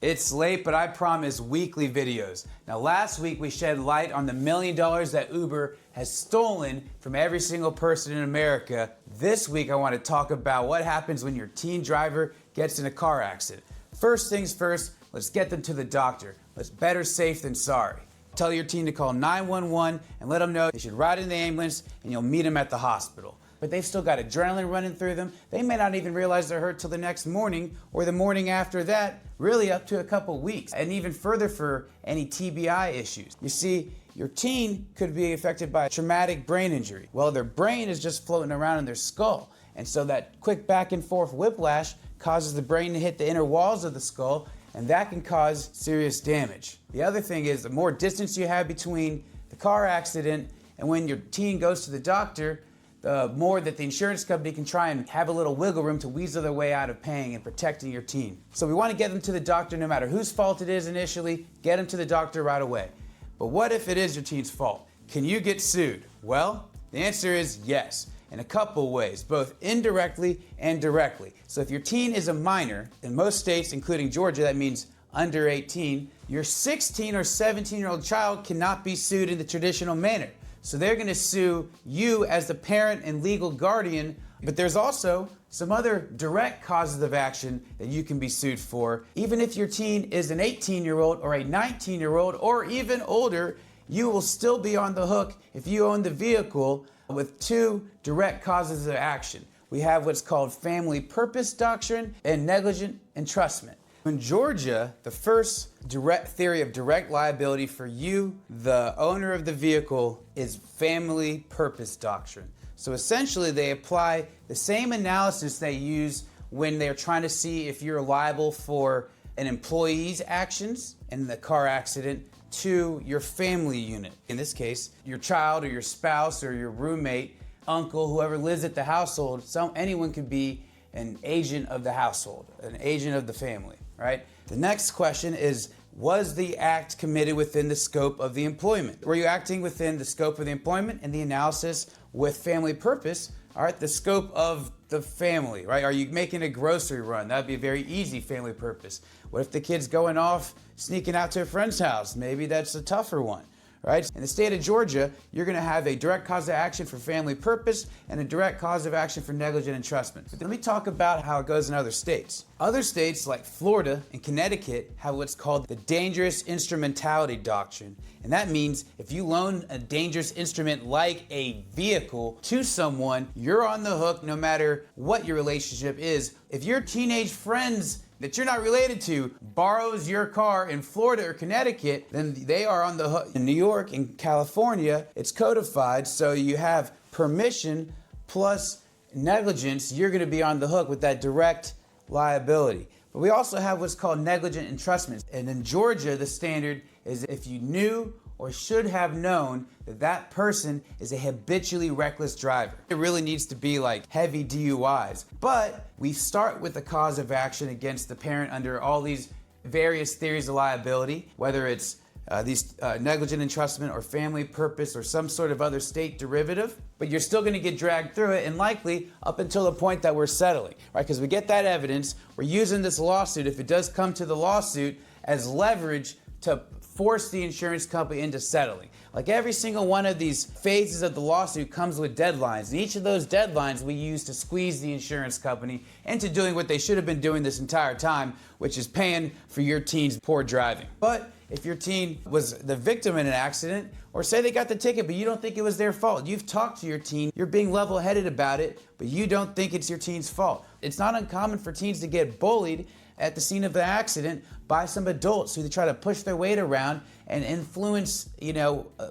It's late, but I promise weekly videos. Now, last week we shed light on the $1 million that Uber has stolen from every single person in America. This week I want to talk about what happens when your teen driver gets in a car accident. First things first, let's get them to the doctor. Let's better safe than sorry. Tell your teen to call 911 and let them know they should ride in the ambulance and you'll meet them at the hospital. But they've still got adrenaline running through them. They may not even realize they're hurt till the next morning or the morning after that, really up to a couple weeks. And even further for any TBI issues. You see, your teen could be affected by a traumatic brain injury. Well, their brain is just floating around in their skull. And so that quick back and forth whiplash causes the brain to hit the inner walls of the skull, and that can cause serious damage. The other thing is, the more distance you have between the car accident and when your teen goes to the doctor, the more that the insurance company can try and have a little wiggle room to weasel their way out of paying and protecting your teen. So we want to get them to the doctor no matter whose fault it is initially, get them to the doctor right away. But what if it is your teen's fault? Can you get sued? Well, the answer is yes, in a couple ways, both indirectly and directly. So if your teen is a minor, in most states, including Georgia, that means under 18, your 16 or 17-year-old child cannot be sued in the traditional manner. So they're going to sue you as the parent and legal guardian, but there's also some other direct causes of action that you can be sued for. Even if your teen is an 18-year-old or a 19-year-old or even older, you will still be on the hook if you own the vehicle with two direct causes of action. We have what's called family purpose doctrine and negligent entrustment. In Georgia, the first direct theory of direct liability for you, the owner of the vehicle, is family purpose doctrine. So essentially, they apply the same analysis they use when they're trying to see if you're liable for an employee's actions in the car accident to your family unit. In this case, your child or your spouse or your roommate, uncle, whoever lives at the household, anyone could be an agent of the household, an agent of the family, right? The next question is, was the act committed within the scope of the employment? Were you acting within the scope of the employment? And the analysis with family purpose, all right, the scope of the family, right? Are you making a grocery run? That'd be a very easy family purpose. What if the kid's going off, sneaking out to a friend's house? Maybe that's a tougher one. Right? In the state of Georgia, you're going to have a direct cause of action for family purpose and a direct cause of action for negligent entrustment. But let me talk about how it goes in other states. Other states like Florida and Connecticut have what's called the dangerous instrumentality doctrine. And that means if you loan a dangerous instrument like a vehicle to someone, you're on the hook no matter what your relationship is. If your teenage friends that you're not related to borrows your car in Florida or Connecticut, then they are on the hook. In New York and California, it's codified, so you have permission plus negligence, you're gonna be on the hook with that direct liability. But we also have what's called negligent entrustment. And in Georgia, the standard is if you knew or should have known that that person is a habitually reckless driver. It really needs to be like heavy DUIs. But we start with the cause of action against the parent under all these various theories of liability, whether it's these negligent entrustment or family purpose or some sort of other state derivative, but you're still gonna get dragged through it and likely up until the point that we're settling, right? Because we get that evidence, we're using this lawsuit, if it does come to the lawsuit, as leverage to force the insurance company into settling. Like every single one of these phases of the lawsuit comes with deadlines, and each of those deadlines we use to squeeze the insurance company into doing what they should have been doing this entire time, which is paying for your teen's poor driving. But if your teen was the victim in an accident, or say they got the ticket but you don't think it was their fault, you've talked to your teen, you're being level-headed about it, but you don't think it's your teen's fault. It's not uncommon for teens to get bullied at the scene of the accident by some adults who try to push their weight around and influence,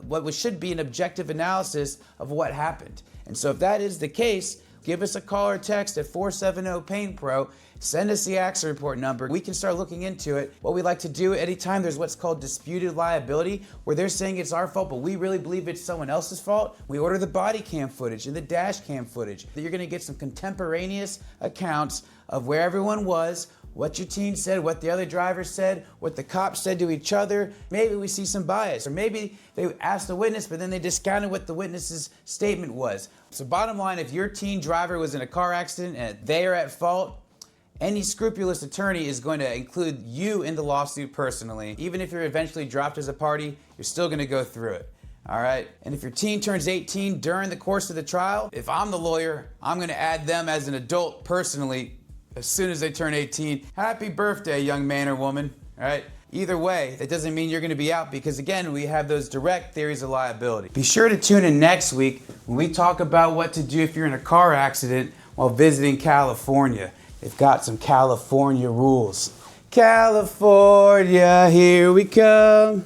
what should be an objective analysis of what happened. And so if that is the case, give us a call or text at 470-PAIN-PRO. Send us the accident report number. We can start looking into it. What we like to do anytime there's what's called disputed liability, where they're saying it's our fault, but we really believe it's someone else's fault, we order the body cam footage and the dash cam footage. You're gonna get some contemporaneous accounts of where everyone was, what your teen said, what the other driver said, what the cops said to each other. Maybe we see some bias, or maybe they asked the witness, but then they discounted what the witness's statement was. So bottom line, if your teen driver was in a car accident and they are at fault, Any scrupulous attorney is going to include you in the lawsuit personally. Even if you're eventually dropped as a party, you're still going to go through it. All right? And if your teen turns 18 during the course of the trial, if I'm the lawyer, I'm going to add them as an adult personally as soon as they turn 18. Happy birthday, young man or woman. All right? Either way, that doesn't mean you're going to be out because, again, we have those direct theories of liability. Be sure to tune in next week when we talk about what to do if you're in a car accident while visiting California. They've got some California rules. California, here we come.